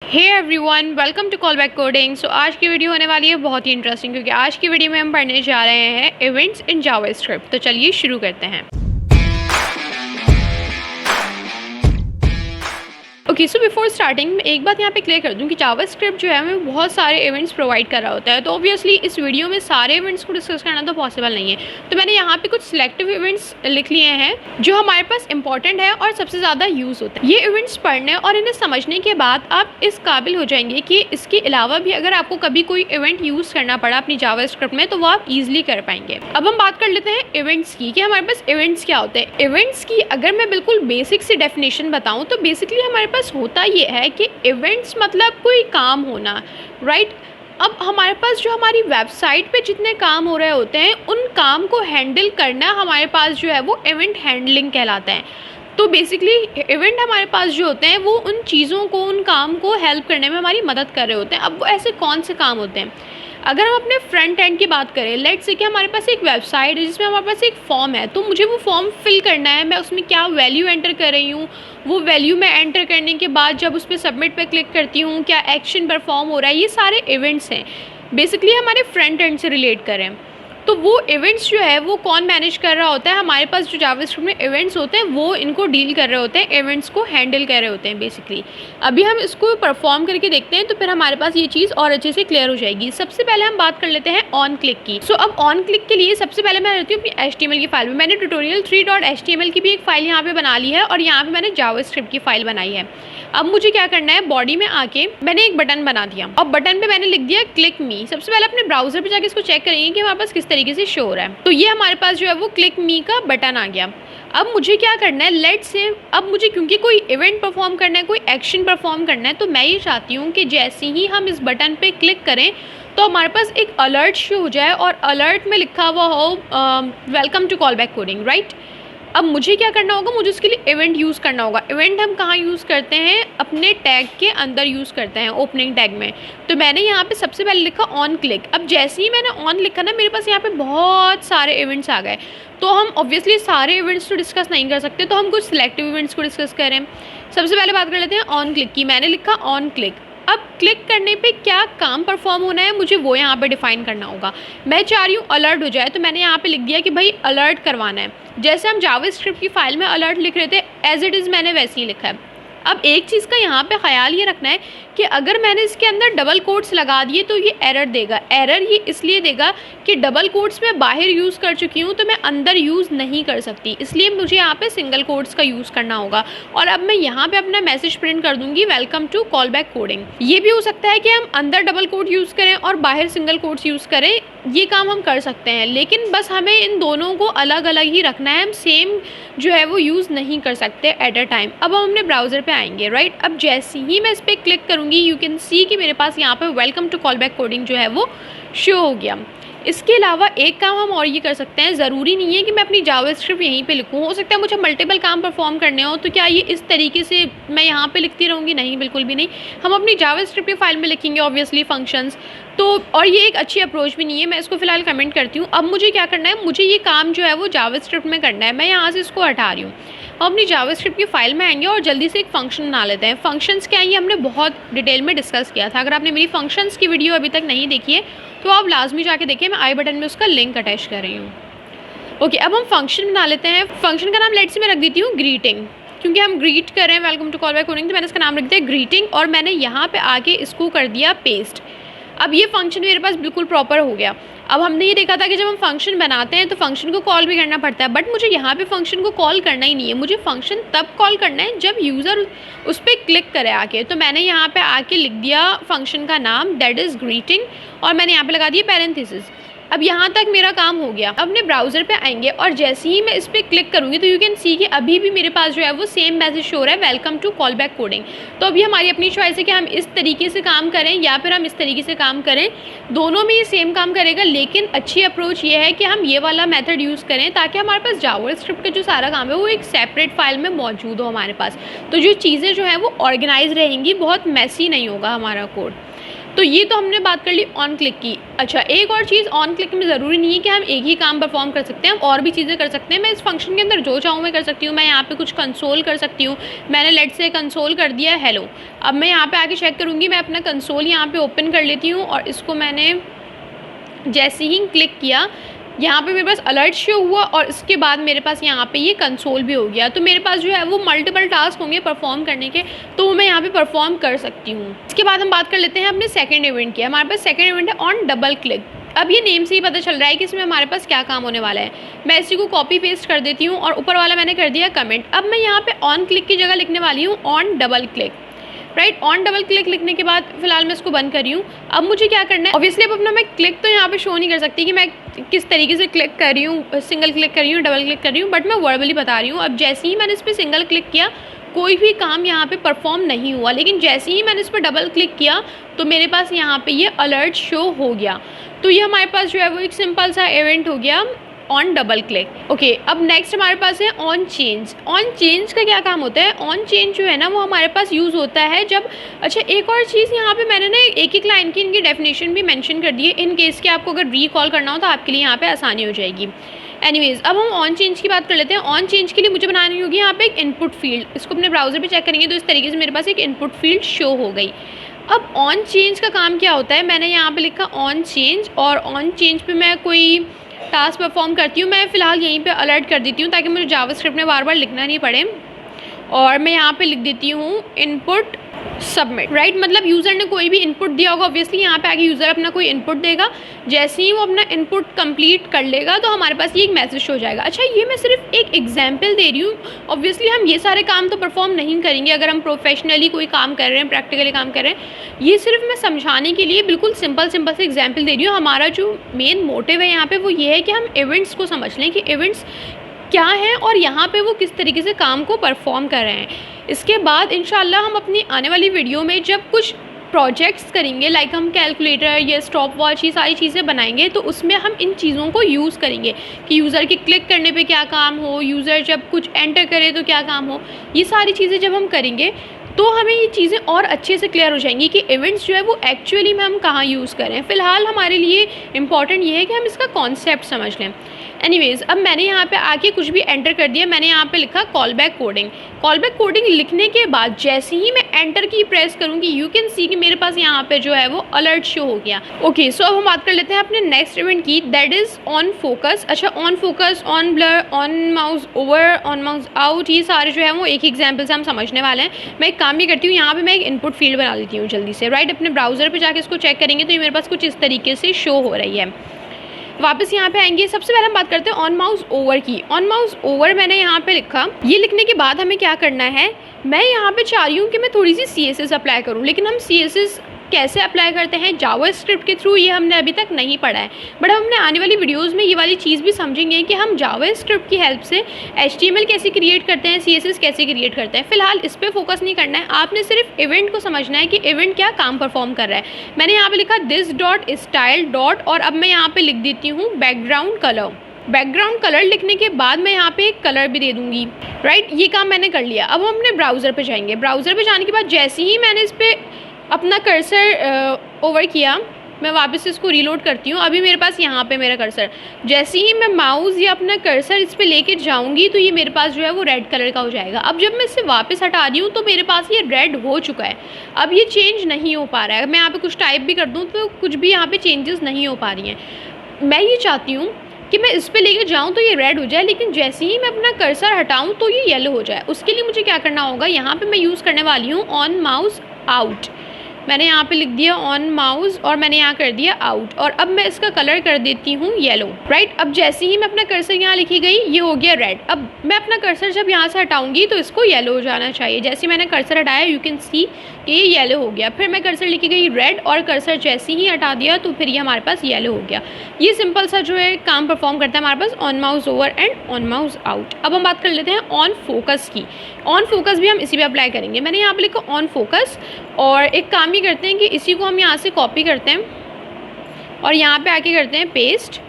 Hey everyone, welcome to call back coding. So आज की video होने वाली है बहुत ही इंटरेस्टिंग, क्योंकि आज की वीडियो में हम पढ़ने जा रहे हैं इवेंट्स इन जावास्क्रिप्ट। तो चलिए शुरू करते हैं। ओके, सो बिफोर स्टार्टिंग एक बात यहाँ पे क्लियर कर दूँ कि जावास्क्रिप्ट जो है हमें बहुत सारे इवेंट्स प्रोवाइड कर रहा होता है। तो ऑब्वियसली इस वीडियो में सारे इवेंट्स को डिस्कस करना तो पॉसिबल नहीं है, तो मैंने यहाँ पे कुछ सिलेक्टिव इवेंट्स लिख लिए हैं जो हमारे पास इंपॉर्टेंट है और सबसे ज़्यादा यूज़ होता है। ये इवेंट्स पढ़ने और इन्हें समझने के बाद आप इस काबिल हो जाएंगे कि इसके अलावा भी अगर आपको कभी कोई इवेंट यूज़ करना पड़ा अपनी जावास्क्रिप्ट में तो वो आप ईजिली कर पाएंगे। अब हम बात कर लेते हैं इवेंट्स की, कि हमारे पास इवेंट्स क्या होते हैं। इवेंट्स की अगर मैं बिल्कुल बेसिक सी डेफिनेशन बताऊँ तो बेसिकली हमारे पास होता ये है कि इवेंट्स मतलब कोई काम होना, राइट। अब हमारे पास जो हमारी वेबसाइट पे जितने काम हो रहे होते हैं उन काम को हैंडल करना हमारे पास जो है वो इवेंट हैंडलिंग कहलाता है। तो बेसिकली इवेंट हमारे पास जो होते हैं वो उन चीज़ों को, उन काम को हेल्प करने में हमारी मदद कर रहे होते हैं। अब वो ऐसे कौन से काम होते हैं? अगर हम अपने फ्रंट एंड की बात करें, लेट्स से कि हमारे पास एक वेबसाइट है जिसमें हमारे पास एक फॉर्म है, तो मुझे वो फॉर्म फिल करना है। मैं उसमें क्या वैल्यू एंटर कर रही हूँ, वो वैल्यू मैं एंटर करने के बाद जब उस पर सबमिट पे क्लिक करती हूँ क्या एक्शन परफॉर्म हो रहा है, ये सारे इवेंट्स हैं। बेसिकली हमारे फ्रंट एंड से रिलेट करें तो वो इवेंट्स जो है वो कौन मैनेज कर रहा होता है? हमारे पास जो जावास्क्रिप्ट में इवेंट्स होते हैं वो इनको डील कर रहे होते हैं, इवेंट्स को हैंडल कर रहे होते हैं बेसिकली। अभी हम इसको परफॉर्म करके देखते हैं तो फिर हमारे पास ये चीज़ और अच्छे से क्लियर हो जाएगी। सबसे पहले हम बात कर लेते हैं ऑन क्लिक की। सो अब ऑन क्लिक के लिए सबसे पहले मैं रहती हूँ अपनी HTML की फाइल में। मैंने ट्यूटोरियल 3.html की भी एक फाइल यहाँ पे बना ली है और यहाँ पे मैंने जावास्क्रिप्ट की फाइल बनाई है। अब मुझे क्या करना है, बॉडी में आके मैंने एक बटन बना दिया और बटन पे मैंने लिख दिया क्लिक मी। सबसे पहले अपने ब्राउजर पे जाके इसको चेक करेंगे कि हमारे पास किस तरीके से शो हो रहा है। तो ये हमारे पास जो है वो क्लिक मी का बटन आ गया। अब मुझे क्या करना है, लेट्स से अब मुझे क्योंकि कोई इवेंट परफॉर्म करना है, कोई एक्शन परफॉर्म करना है, तो मैं ये चाहती हूँ कि जैसे ही हम इस बटन पे क्लिक करें तो हमारे पास एक अलर्ट शो हो जाए और अलर्ट में लिखा हुआ हो welcome to call back coding, right. अब मुझे क्या करना होगा, मुझे उसके लिए इवेंट यूज़ करना होगा। इवेंट हम कहाँ यूज़ करते हैं? अपने टैग के अंदर यूज़ करते हैं, ओपनिंग टैग में। तो मैंने यहाँ पे सबसे पहले लिखा ऑन क्लिक। अब जैसे ही मैंने ऑन लिखा ना, मेरे पास यहाँ पे बहुत सारे इवेंट्स आ गए। तो हम ऑब्वियसली सारे इवेंट्स तो डिस्कस नहीं कर सकते, तो हम कुछ सिलेक्टिव इवेंट्स को डिस्कस करें। सबसे पहले बात कर लेते हैं ऑन क्लिक की। मैंने लिखा ऑन क्लिक। अब क्लिक करने पे क्या काम परफॉर्म होना है मुझे वो यहाँ पे डिफाइन करना होगा। मैं चाह रही हूँ अलर्ट हो जाए, तो मैंने यहाँ पे लिख दिया कि भाई अलर्ट करवाना है। जैसे हम जावास्क्रिप्ट की फाइल में अलर्ट लिख रहे थे, एज इट इज़ मैंने वैसे ही लिखा है। अब एक चीज़ का यहाँ पे ख्याल ये रखना है कि अगर मैंने इसके अंदर डबल कोट्स लगा दिए तो ये एरर देगा। एरर ये इसलिए देगा कि डबल कोट्स मैं बाहर यूज़ कर चुकी हूँ तो मैं अंदर यूज़ नहीं कर सकती, इसलिए मुझे यहाँ पे सिंगल कोट्स का यूज़ करना होगा। और अब मैं यहाँ पे अपना मैसेज प्रिंट कर दूँगी welcome to call back coding. ये भी हो सकता है कि हम अंदर डबल कोट यूज़ करें और बाहर सिंगल कोट्स यूज़ करें, ये काम हम कर सकते हैं, लेकिन बस हमें इन दोनों को अलग अलग ही रखना है। हम सेम जो है वो यूज़ नहीं कर सकते एट अ टाइम। अब हम अपने ब्राउज़र पे आएंगे, राइट। अब जैसे ही मैं इस पर क्लिक करूँगी यू कैन सी कि मेरे पास यहाँ पे welcome to call back coding जो है वो शो हो गया। इसके अलावा एक काम हम और ये कर सकते हैं, ज़रूरी नहीं है कि मैं अपनी जावास्क्रिप्ट यहीं पे लिखूँ। हो सकता है मुझे मल्टीपल काम परफॉर्म करने हो, तो क्या ये इस तरीके से मैं यहाँ पे लिखती रहूँगी? नहीं, बिल्कुल भी नहीं। हम अपनी जावास्क्रिप्ट की फाइल में लिखेंगे ऑब्वियसली फंक्शंस। तो और ये एक अच्छी अप्रोच भी नहीं है, मैं इसको फिलहाल कमेंट करती हूँ। अब मुझे क्या करना है, मुझे ये काम जो है वो जावास्क्रिप्ट में करना है। मैं यहाँ से इसको हटा रही हूँ। हम अपनी जावास्क्रिप्ट की फाइल में आएंगे और जल्दी से एक फंक्शन बना लेते हैं। फंक्शंस क्या है ये हमने बहुत डिटेल में डिस्कस किया था। अगर आपने मेरी फंक्शंस की वीडियो अभी तक नहीं देखी है तो आप लाजमी जाके देखिए, मैं आई बटन में उसका लिंक अटैच कर रही हूँ। ओके, अब हम फंक्शन बना लेते हैं। फंक्शन का नाम लेट्स से मैं रख देती हूँ ग्रीटिंग, क्योंकि हम ग्रीट कर रहे हैं welcome to call back coding, तो मैंने इसका नाम रख दिया ग्रीटिंग और मैंने यहाँ पे आके इसको कर दिया पेस्ट। अब ये फंक्शन मेरे पास बिल्कुल प्रॉपर हो गया। अब हमने ये देखा था कि जब हम फंक्शन बनाते हैं तो फंक्शन को कॉल भी करना पड़ता है, बट मुझे यहाँ पे फंक्शन को कॉल करना ही नहीं है। मुझे फंक्शन तब कॉल करना है जब यूज़र उस पर क्लिक करे आके। तो मैंने यहाँ पे आके लिख दिया फंक्शन का नाम, दैट इज़ ग्रीटिंग, और मैंने यहाँ पे लगा दिया पैरेंथेसिस। अब यहाँ तक मेरा काम हो गया। अब अपने ब्राउज़र पे आएंगे और जैसे ही मैं इस पर क्लिक करूँगी तो यू कैन सी कि अभी भी मेरे पास जो है वो सेम मैसेज शो रहा है welcome to call back coding. तो अभी हमारी अपनी चॉइस है कि हम इस तरीके से काम करें या फिर हम इस तरीके से काम करें। दोनों में ये सेम काम करेगा, लेकिन अच्छी अप्रोच ये है कि हम ये वाला मेथड यूज़ करें ताकि हमारे पास जावास्क्रिप्ट का जो सारा काम है वो एक सेपरेट फाइल में मौजूद हो हमारे पास। तो जो चीज़ें जो हैं वो ऑर्गेनाइज रहेंगी, बहुत मैसी नहीं होगा हमारा कोड। तो ये तो हमने बात कर ली ऑन क्लिक की। अच्छा, एक और चीज़, ऑन क्लिक में ज़रूरी नहीं है कि हम एक ही काम परफॉर्म कर सकते हैं, हम और भी चीज़ें कर सकते हैं। मैं इस फंक्शन के अंदर जो चाहूँ मैं कर सकती हूँ। मैं यहाँ पे कुछ कंसोल कर सकती हूँ। मैंने लेट से कंसोल कर दिया हेलो। अब मैं यहाँ पे आके चेक करूँगी, मैं अपना कंसोल यहाँ पे ओपन कर लेती हूँ और इसको मैंने जैसे ही क्लिक किया, यहाँ पे मेरे पास अलर्ट शो हुआ और इसके बाद मेरे पास यहाँ पे ये कंसोल भी हो गया। तो मेरे पास जो है वो मल्टीपल टास्क होंगे परफॉर्म करने के, तो वो मैं यहाँ पे परफॉर्म कर सकती हूँ। इसके बाद हम बात कर लेते हैं अपने सेकंड इवेंट की। हमारे पास सेकंड इवेंट है ऑन डबल क्लिक। अब ये नेम से ही पता चल रहा है कि इसमें हमारे पास क्या काम होने वाला है। मैं इसी को कॉपी पेस्ट कर देती हूँ और ऊपर वाला मैंने कर दिया कमेंट। अब मैं यहाँ पे ऑन क्लिक की जगह लिखने वाली हूँ on double click. Right, on double click लिखने के बाद फिलहाल मैं इसको बंद कर रही हूँ। अब मुझे क्या करना है, ऑब्वियसली अब अपना मैं क्लिक तो यहाँ पे शो नहीं कर सकती कि मैं किस तरीके से क्लिक कर रही हूँ, सिंगल क्लिक कर रही हूँ, डबल क्लिक कर रही हूँ, बट मैं वर्बली बता रही हूँ। अब जैसे ही मैंने इस पर सिंगल क्लिक किया, कोई भी काम यहाँ पे परफॉर्म नहीं हुआ, लेकिन जैसे ही मैंने इस पर डबल क्लिक किया तो मेरे पास यहाँ पे ये अलर्ट शो हो गया। तो ये हमारे पास जो है वो एक सिंपल सा इवेंट हो गया ऑन डबल क्लिक। ओके, अब नेक्स्ट हमारे पास है ऑन चेंज। ऑन चेंज का क्या काम होता है? ऑन चेंज जो है ना वो हमारे पास यूज़ होता है जब, अच्छा एक और चीज़ यहाँ पे मैंने ना एक एक लाइन की इनकी डेफिनेशन भी मेंशन कर दी है, इन केस के आपको अगर रिकॉल करना हो तो आपके लिए यहाँ पे आसानी हो जाएगी। एनीवेज, अब हम ऑन चेंज की बात कर लेते हैं। ऑन चेंज के लिए मुझे बनानी होगी यहाँ पे एक इनपुट फील्ड। इसको अपने ब्राउज़र पे चेक करेंगे तो इस तरीके से मेरे पास एक इनपुट फील्ड शो हो गई। अब ऑन चेंज का काम क्या होता है? मैंने यहाँ पे लिखा ऑन चेंज, और ऑन चेंज पे मैं कोई टास्क परफॉर्म करती हूँ। मैं फ़िलहाल यहीं पे अलर्ट कर देती हूँ ताकि मुझे जावास्क्रिप्ट में बार बार लिखना नहीं पड़े, और मैं यहाँ पे लिख देती हूँ इनपुट सबमिट। राइट, मतलब यूज़र ने कोई भी इनपुट दिया होगा, ऑब्वियसली यहाँ पे आगे यूज़र अपना कोई इनपुट देगा। जैसे ही वो अपना इनपुट कंप्लीट कर लेगा तो हमारे पास ये एक मैसेज हो जाएगा। अच्छा, ये मैं सिर्फ एक एग्जांपल दे रही हूँ, ऑब्वियसली हम ये सारे काम तो परफॉर्म नहीं करेंगे अगर हम प्रोफेशनली कोई काम कर रहे हैं, प्रैक्टिकली काम कर रहे हैं। ये सिर्फ मैं समझाने के लिए बिल्कुल सिंपल से एग्जाम्पल दे रही हूँ। हमारा जो मेन मोटिव है यहाँ पर वो ये है कि हम इवेंट्स को समझ लें कि इवेंट्स क्या है और यहाँ पे वो किस तरीके से काम को परफॉर्म कर रहे हैं। इसके बाद इंशाल्लाह हम अपनी आने वाली वीडियो में जब कुछ प्रोजेक्ट्स करेंगे, लाइक हम कैलकुलेटर या स्टॉप वॉच, ये सारी चीज़ें बनाएंगे, तो उसमें हम इन चीज़ों को यूज़ करेंगे कि यूज़र के क्लिक करने पे क्या काम हो, यूज़र जब कुछ एंटर करे तो क्या काम हो। ये सारी चीज़ें जब हम करेंगे तो हमें ये चीज़ें और अच्छे से क्लियर हो जाएंगी कि इवेंट्स जो है वो एक्चुअली में हम कहाँ यूज़ करें। फ़िलहाल हमारे लिए इम्पॉर्टेंट ये है कि हम इसका कॉन्सेप्ट समझ लें। एनीवेज, अब मैंने यहाँ पे आके कुछ भी एंटर कर दिया। मैंने यहाँ पे लिखा call back coding. Call back coding लिखने के बाद जैसे ही मैं एंटर की प्रेस करूँगी, यू कैन सी कि मेरे पास यहाँ पे जो है वो अलर्ट शो हो गया। ओके, सो अब हम बात कर लेते हैं अपने नेक्स्ट इवेंट की, दैट इज़ ऑन फोकस। अच्छा, on focus, on blur, on mouse over, on mouse out, ये सारे जो है वो एक एग्जाम्पल से हम समझने वाले हैं। मैं एक काम भी करती हूँ, यहाँ पर मैं एक इनपुट फील्ड बना लेती हूँ जल्दी से। राइट, अपने ब्राउज़र पर जाकर इसको चेक करेंगे तो ये मेरे पास कुछ इस तरीके से शो हो रही है। वापस यहाँ पे आएंगे, सबसे पहले हम बात करते हैं ऑन माउस ओवर की। ऑन माउस ओवर मैंने यहाँ पे लिखा। ये लिखने के बाद हमें क्या करना है, मैं यहाँ पे चाह रही हूँ कि मैं थोड़ी सी CSS अप्लाई करूँ, लेकिन हम CSS कैसे अप्लाई करते हैं जावास्क्रिप्ट के थ्रू, ये हमने अभी तक नहीं पढ़ा है। बट हमने आने वाली वीडियोस में ये वाली चीज़ भी समझेंगे कि हम जावास्क्रिप्ट की हेल्प से HTML कैसे क्रिएट करते हैं, CSS कैसे क्रिएट करते हैं। फिलहाल इस पर फोकस नहीं करना है, आपने सिर्फ इवेंट को समझना है कि इवेंट क्या काम परफॉर्म कर रहा है। मैंने यहाँ पे लिखा दिस डॉट स्टाइल डॉट, और अब मैं यहाँ पे लिख देती हूँ बैकग्राउंड कलर। बैकग्राउंड कलर लिखने के बाद मैं यहाँ पे एक कलर भी दे दूँगी। राइट, ये काम मैंने कर लिया। अब हम अपने ब्राउज़र पे जाएंगे। ब्राउज़र पे जाने के बाद जैसे ही मैंने इस पर अपना कर्सर ओवर किया, मैं वापस इसको रीलोड करती हूँ। अभी मेरे पास यहाँ पे मेरा कर्सर, जैसे ही मैं माउस या अपना कर्सर इस पर लेके जाऊँगी तो ये मेरे पास जो है वो रेड कलर का हो जाएगा। अब जब मैं इसे वापस हटा रही हूँ तो मेरे पास ये रेड हो चुका है। अब ये चेंज नहीं हो पा रहा है। मैं यहाँ पे कुछ टाइप भी कर दूँ तो कुछ भी यहाँ पे चेंजेस नहीं हो पा रही हैं। मैं ये चाहती हूँ कि मैं इस पर लेके जाऊँ तो ये रेड हो जाए, लेकिन जैसे ही मैं अपना कर्सर हटाऊँ तो ये येलो हो जाए। उसके लिए मुझे क्या करना होगा, यहाँ पर मैं यूज़ करने वाली हूँ ऑन माउस आउट। मैंने यहाँ पे लिख दिया ऑन माउस और मैंने यहाँ कर दिया आउट, और अब मैं इसका कलर कर देती हूँ येलो। राइट, अब जैसे ही मैं अपना कर्सर यहाँ लिखी गई ये हो गया रेड। अब मैं अपना कर्सर जब यहाँ से हटाऊंगी तो इसको येलो हो जाना चाहिए। जैसे मैंने कर्सर हटाया यू कैन सी कि ये येलो हो गया। फिर मैं कर्सर लिखी गई रेड और कर्सर जैसे ही हटा दिया तो फिर ये हमारे पास येलो हो गया। ये सिंपल सा जो है काम परफॉर्म करता है हमारे pass on mouse over and on mouse out. अब हम बात कर लेते हैं ऑन फोकस की। ऑन फोकस भी हम इसी पे अप्लाई करेंगे। मैंने यहाँ पे लिखा ऑन फोकस, और एक काम ही करते हैं कि इसी को हम यहाँ से कॉपी करते हैं और यहाँ पे आके करते हैं पेस्ट।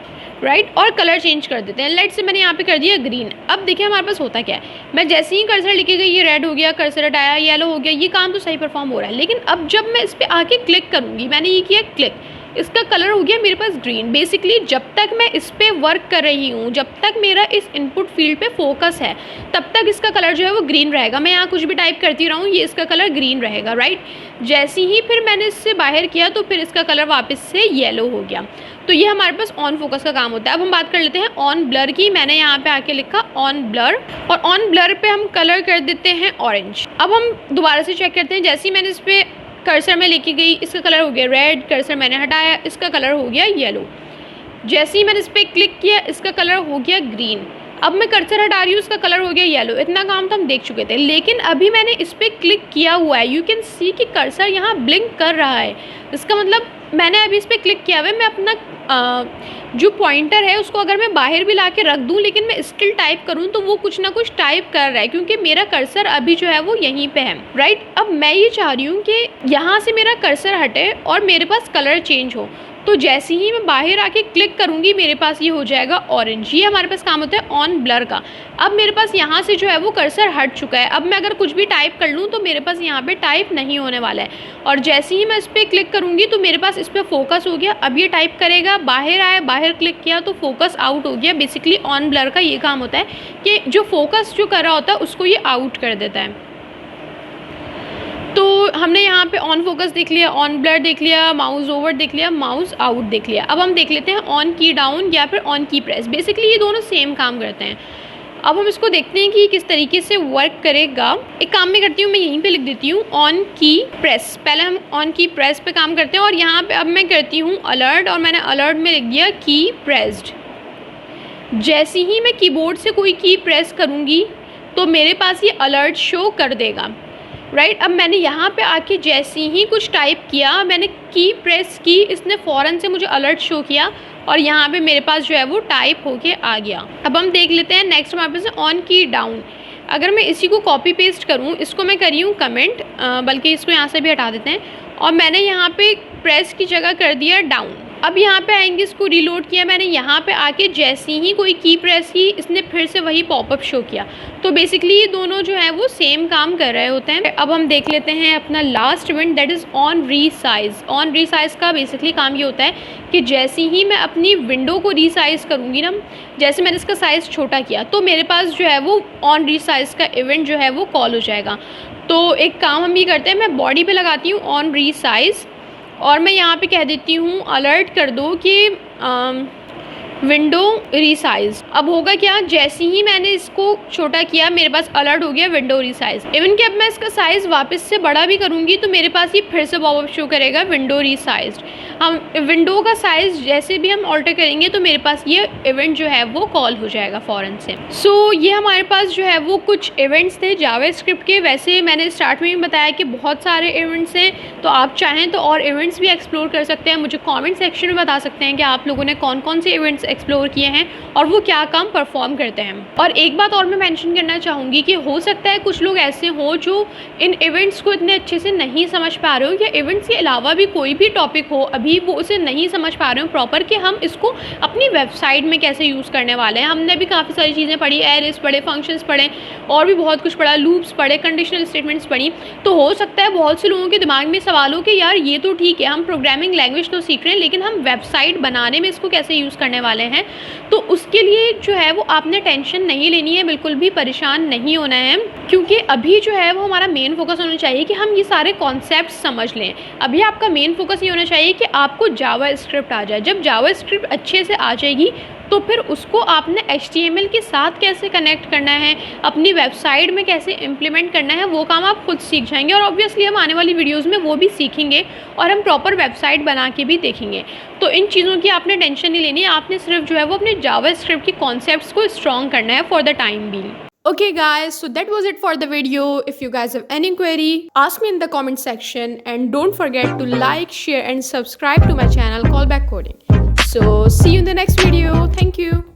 राइट, और कलर चेंज कर देते हैं। लेट से मैंने यहाँ पे कर दिया ग्रीन। अब देखिए हमारे पास होता क्या है, मैं जैसे ही कर्सर लेके गई ये रेड हो गया, कर्सर हटाया येलो हो गया, ये काम तो सही परफॉर्म हो रहा है। लेकिन अब जब मैं इस पर आके क्लिक करूँगी, मैंने ये किया क्लिक, इसका कलर हो गया मेरे पास ग्रीन। बेसिकली जब तक मैं इस पर वर्क कर रही हूँ, जब तक मेरा इस इनपुट फील्ड पे फोकस है, तब तक इसका कलर जो है वो ग्रीन रहेगा। मैं यहाँ कुछ भी टाइप करती रहूँ, ये इसका कलर ग्रीन रहेगा, राइट। जैसे ही फिर मैंने इससे बाहर किया तो फिर इसका कलर वापस से येलो हो गया। तो ये हमारे पास ऑन फोकस का काम होता है। अब हम बात कर लेते हैं ऑन ब्लर की। मैंने यहाँ पे आके लिखा ऑन ब्लर, और ऑन ब्लर पे हम कलर कर देते हैं ऑरेंज। अब हम दोबारा से चेक करते हैं, जैसे ही मैंने इस पर कर्सर में लेके गई, इसका कलर हो गया रेड, कर्सर मैंने हटाया, इसका कलर हो गया येलो। जैसे ही मैंने इस पर क्लिक किया, इसका कलर हो गया ग्रीन। अब मैं कर्सर हटा रही हूँ, इसका कलर हो गया येलो। इतना काम तो हम देख चुके थे, लेकिन अभी मैंने इस पर क्लिक किया हुआ है, यू कैन सी कि कर्सर यहाँ ब्लिंक कर रहा है। इसका मतलब मैंने अभी इस पर क्लिक किया हुआ है, मैं अपना जो पॉइंटर है उसको अगर मैं बाहर भी ला के रख दूँ, लेकिन मैं स्टिल टाइप करूँ तो वो कुछ ना कुछ टाइप कर रहा है, क्योंकि मेरा कर्सर अभी जो है वो यहीं पे है, राइट। अब मैं ये चाह रही हूँ कि यहाँ से मेरा कर्सर हटे और मेरे पास कलर चेंज हो। तो जैसे ही मैं बाहर आके क्लिक करूँगी, मेरे पास ये हो जाएगा ऑरेंज। ये हमारे पास काम होता है ऑन ब्लर का। अब मेरे पास यहाँ से जो है वो कर्सर हट चुका है। अब मैं अगर कुछ भी टाइप कर लूँ तो मेरे पास यहाँ पे टाइप नहीं होने वाला है, और जैसे ही मैं इस पर क्लिक करूँगी तो मेरे पास इस पर फोकस हो गया। अब ये टाइप करेगा, बाहर आए, बाहर क्लिक किया तो फोकस आउट हो गया। बेसिकली ऑन ब्लर का ये काम होता है कि जो फोकस जो कर रहा होता है उसको ये आउट कर देता है। तो हमने यहाँ पे ऑन फोकस देख लिया, ऑन ब्लर देख लिया, माउस ओवर देख लिया, माउस आउट देख लिया। अब हम देख लेते हैं ऑन की डाउन या फिर ऑन की प्रेस। बेसिकली ये दोनों सेम काम करते हैं। अब हम इसको देखते हैं कि किस तरीके से वर्क करेगा। एक काम मैं करती हूँ, मैं यहीं पे लिख देती हूँ ऑन की प्रेस। पहले हम ऑन की प्रेस पे काम करते हैं, और यहाँ पे अब मैं करती हूँ अलर्ट, और मैंने अलर्ट में लिख दिया की प्रेस्ड। जैसे ही मैं कीबोर्ड से कोई की प्रेस करूँगी तो मेरे पास ये अलर्ट शो कर देगा, राइट। अब मैंने यहाँ पे आके जैसे ही कुछ टाइप किया, मैंने की प्रेस की, इसने फ़ौरन से मुझे अलर्ट शो किया, और यहाँ पे मेरे पास जो है वो टाइप होके आ गया। अब हम देख लेते हैं नेक्स्ट हमारे पास ऑन की डाउन। अगर मैं इसी को कॉपी पेस्ट करूँ, इसको मैं करी हूँ कमेंट, बल्कि इसको यहाँ से भी हटा देते हैं, और मैंने यहाँ पे प्रेस की जगह कर दिया डाउन। अब यहाँ पे आएंगे, इसको रीलोड किया मैंने, यहाँ पे आके जैसे ही कोई की प्रेस की, इसने फिर से वही पॉपअप शो किया। तो बेसिकली ये दोनों जो है वो सेम काम कर रहे होते हैं। अब हम देख लेते हैं अपना last event, that is on resize. On resize का बेसिकली काम ये होता है कि जैसे ही मैं अपनी विंडो को रीसाइज करूँगी ना, जैसे मैंने इसका साइज़ छोटा किया, तो मेरे पास जो है वो ऑन रीसाइज का इवेंट जो है वो कॉल हो जाएगा। तो एक काम हम ये करते हैं, मैं बॉडी पे लगाती हूँ ऑन रीसाइज, और मैं यहाँ पे कह देती हूँ अलर्ट कर दो कि विंडो रीसाइज। अब होगा क्या, जैसे ही मैंने इसको छोटा किया मेरे पास अलर्ट हो गया विंडो रीसाइज। इवन कि अब मैं इसका साइज़ वापस से बड़ा भी करूँगी तो मेरे पास ये फिर से पॉपअप शो करेगा विंडो रीसाइज्ड। हम विंडो का साइज़ जैसे भी हम ऑल्टर करेंगे तो मेरे पास ये इवेंट जो है वो कॉल हो जाएगा फ़ौरन से। सो ये हमारे पास जो है वो कुछ इवेंट्स थे जावास्क्रिप्ट के। वैसे मैंने स्टार्ट में भी बताया कि बहुत सारे इवेंट्स हैं, तो आप चाहें तो और इवेंट्स भी एक्सप्लोर कर सकते हैं। मुझे कॉमेंट सेक्शन में बता सकते हैं कि आप लोगों ने कौन कौन से इवेंट्स एक्सप्लोर किए हैं और वो क्या काम परफॉर्म करते हैं। और एक बात और मैं मेंशन करना चाहूँगी कि हो सकता है कुछ लोग ऐसे हों जो इन इवेंट्स को इतने अच्छे से नहीं समझ पा रहे हो, या इवेंट्स के अलावा भी कोई भी टॉपिक हो अभी वो उसे नहीं समझ पा रहे हो प्रॉपर कि हम इसको अपनी वेबसाइट में कैसे यूज़ करने वाले हैं। हमने भी काफ़ी सारी चीज़ें पढ़ी, एरेस पढ़े, फंक्शंस पढ़े, और भी बहुत कुछ पढ़ा, लूप्स पढ़े, कंडीशनल स्टेटमेंट्स पढ़ी। तो हो सकता है बहुत से लोगों के दिमाग में सवाल हो कि यार ये तो ठीक है, हम प्रोग्रामिंग लैंग्वेज तो सीख रहे हैं, लेकिन हम वेबसाइट बनाने में इसको कैसे यूज़ करने वाले हैं। तो उसके लिए जो है वो आपने टेंशन नहीं लेनी है, बिल्कुल भी परेशान नहीं होना है, क्योंकि अभी जो है वो हमारा मेन फोकस होना चाहिए कि हम ये सारे कॉन्सेप्ट समझ लें। अभी आपका मेन फोकस ये होना चाहिए कि आपको जावास्क्रिप्ट आ जाए। जब जावास्क्रिप्ट अच्छे से आ जाएगी तो फिर उसको आपने HTML के साथ कैसे कनेक्ट करना है, अपनी वेबसाइट में कैसे इम्प्लीमेंट करना है, वो काम आप खुद सीख जाएंगे। और ऑब्वियसली हम आने वाली वीडियोस में वो भी सीखेंगे और हम प्रॉपर वेबसाइट बना के भी देखेंगे। तो इन चीज़ों की आपने टेंशन नहीं लेनी है, आपने सिर्फ जो है वो अपने जावास्क्रिप्ट की कॉन्सेप्ट्स को स्ट्रॉन्ग करना है for the time being. Okay guys, so that was it for the video. If you guys have any query, ask me in the comment section, and don't forget to like, share and subscribe to my channel Callback Coding. So see you in the next video. Thank you.